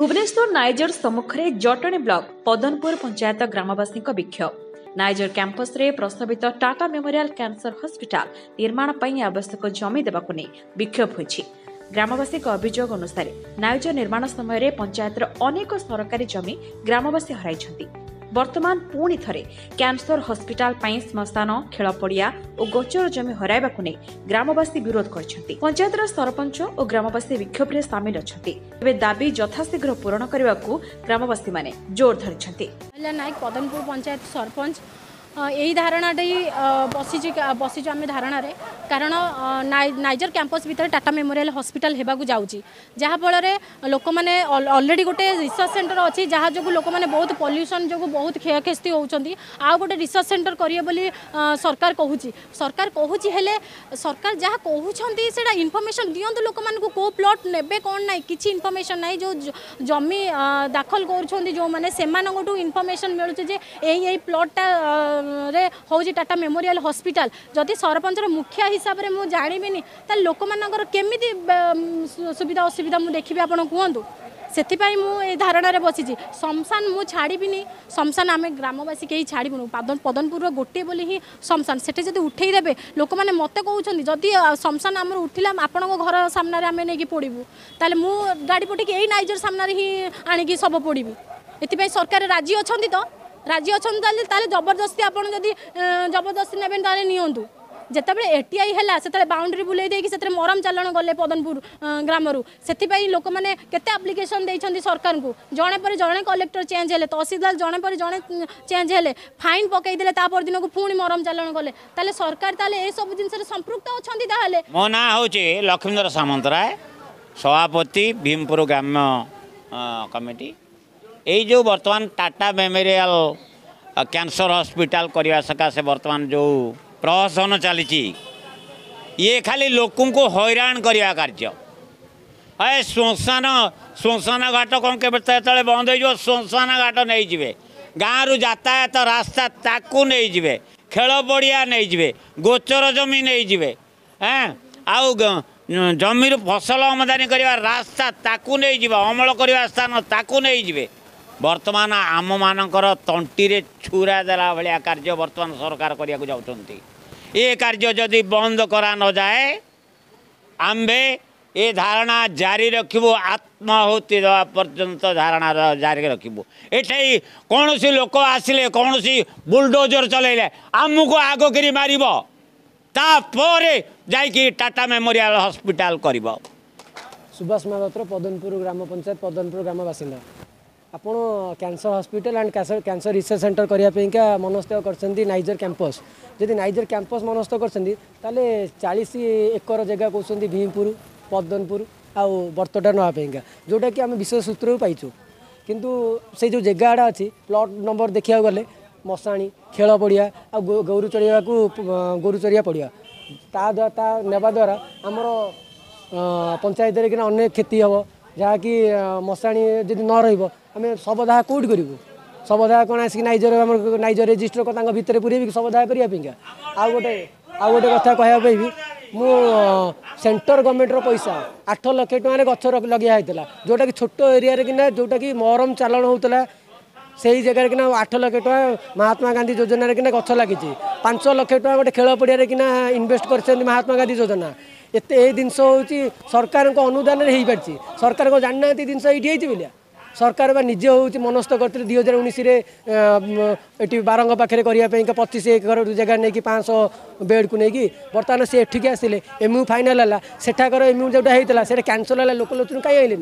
Bhubaneswar niger सम्मुखें Jatni block पदनपुर panchayat ग्रामवासी विक्षोभ। Niger campus रे प्रस्तावित टाटा मेमोरियल कैंसर हॉस्पिटल निर्माण पर आवश्यक जमी देवाक नहीं विक्षोभ होइछि। ग्रामवासी अभियोग अनुसार नाइजर निर्माण समय पंचायतर अनेक सरकारी जमी ग्रामवासी हराइछन्ति। वर्तमान पुणी थरे कैंसर हॉस्पिटल पाई श्मशान खेल पड़िया और गोचर जमी हराइबाकु नै ग्रामवासी विरोध करछन्ति। पंचायतर सरपंच और ग्रामवासी विक्षोभ रे शामिल अछन्ति। एबे दाबी यथाशीघ्र पूरण करबाकू ग्रामवासी माने जोर धरिछन्ति। नायक पदनपुर पंचायत सरपंच यही धारणाटे बसी आम धारणा कारण नाइजर कैंपस भितर टाटा मेमोरियल हॉस्पिटल होगाकू जाऊँगी जहाँफल लोक मैंने ऑलरेडी गोटे रिसर्च सेंटर अच्छी जहाँ जो लोक मैंने बहुत पॉल्यूशन जो बहुत क्षयक्षति होती आ गोटे रिसर्च सेंटर करिए बोली सरकार कहूँ सरकार जहाँ कहते से इनफर्मेशन दिंतु लोक मानक को प्लॉट ने कौन ना कि इनफर्मेशन ना जो जमी दाखल कर जो मैंने से इनफर्मेशन मिलूँ यही प्लॉटा रे होजी टाटा मेमोरियल हॉस्पिटल जदि सरपंच मुखिया हिसाब से मुझे जानविनी लोक मानकर केमिति सुविधा असुविधा मुझे देखी आप कहतु से धारणा बसी शमशान मुझे छाड़बी शमशान आम ग्रामवासी कहीं छाड़बू पदनपुर गोटे बोली ही शमशान से जब उठेदेवे लोक मैंने मत कहते जदि शमशान आम उठला आपण घर सामने आम नहीं पोड़बू ताले मु गाड़ी पटिक यही नाइजर सामने ही आणिकी सब पोड़बी ये सरकार राजी अच्छा तो राजी अच्छा जबरदस्ती आप जबरदस्ती ने नियंतु जितेबाला एटीआई है से बाउंड्री बुले से मरम चालाण गले पदनपुर ग्राम से लोक मैंने केते एप्लिकेशन देइछन्ति सरकार को जड़े पर जड़े कलेक्टर चेंज है तहसीलदार जड़े पर जड़े चेंज है फाइन पकईदे तापर दिन को पुणी मरम चालाण गले ताले सरकार ताले ए सब जिनस संपृक्त अछन्ति ताले। मो ना होचे लक्ष्मीधर सामंतराय सभापति भीमपुर ग्राम्य कमिटी यही जो बर्तमान टाटा मेमोरियल कैंसर हॉस्पिटल करने सकाशे बर्तमान जो प्रहसन चली ये खाली लोकों को हैरान करने कार्य है। श्मशान घाट कौन के बंद हो श्मशान घाट नहीं जाए गाँव रु यातायात रास्ता ताकू नहीं जाए खेल पड़िया नहीं जाए गोचर जमी नहीं जाए आउ जमी फसल आमदानी करवा रास्ता ताकू नहीं जाए अमल करवा स्थान ताकू नहीं जाए वर्तमान आम मानकर तंटी छुरा देला भाया कार्य वर्तमान सरकार करने को जाऊँच ये कार्य जदि बंद करा न जाए आम्बे ये धारणा जारी रखिबो आत्माहुति देवा पर्यंत धारणा जारी रखिबो। एठाई कौन सी लोक आसिले कौन सी बुलडोजर चलेले आमको आग करी मारिबो तापरे जाइकी टाटा मेमोरियल हॉस्पिटल करिबो। सुभाष महापात्र पदनपुर ग्राम पंचायत पदनपुर ग्राम बासिंदा आपण cancer hospital and cancer research centre करने मनस्थ कर नाइजर कैंपस जदि नाइजर कैंपस मनस्थ कर 40 एकर जगह कहते भीमपुर पदनपुर आउ बर्तटा नापाईका जोटा कि आम विशेष सूत्र पाइचु किंतु से जो जगह अच्छी प्लॉट नंबर देखा गले मशाणी खेल पड़िया आ गोरु चढ़ा गोरु चरिया पड़िया ता नेबा द्वारा आमर पंचायत अनेक क्षति हम जहाँकि मशाणी जदि न रमें शवदाह कौट करूँ शवदाह कौन आसिक नाइजर नाइजर रेजिस्टर को भितर पूरे शवदाह करने आउ गोटे कथा कहवाई मु सेंटर गवर्नमेंट पैसा 8 लाख टकर गछ लगे होता जोटा कि छोट एरिया कि जोटा कि मरम चालाण होता से ही जगह कि 8 लाख टका महात्मा गांधी योजना कि गछ लगी 5 लाख टका गोटे खेल पड़िया कि इनवेस्ट कर महात्मा गांधी योजना एत जिनस हूँ सरकार अनुदान हो पार्टी सरकार को जानना जिनस ये बोलिया सरकार बा निजे हूँ मनस्थ करते 2019 बारंग पाखे करने 25 एकर जगह नहीं 500 बेड को लेकिन बर्तमान से एठिक आसिले एमयू फाइनाल है सेठाकर एमयू जोटा होता है कैंसल है लोक लोचन कहीं आइले।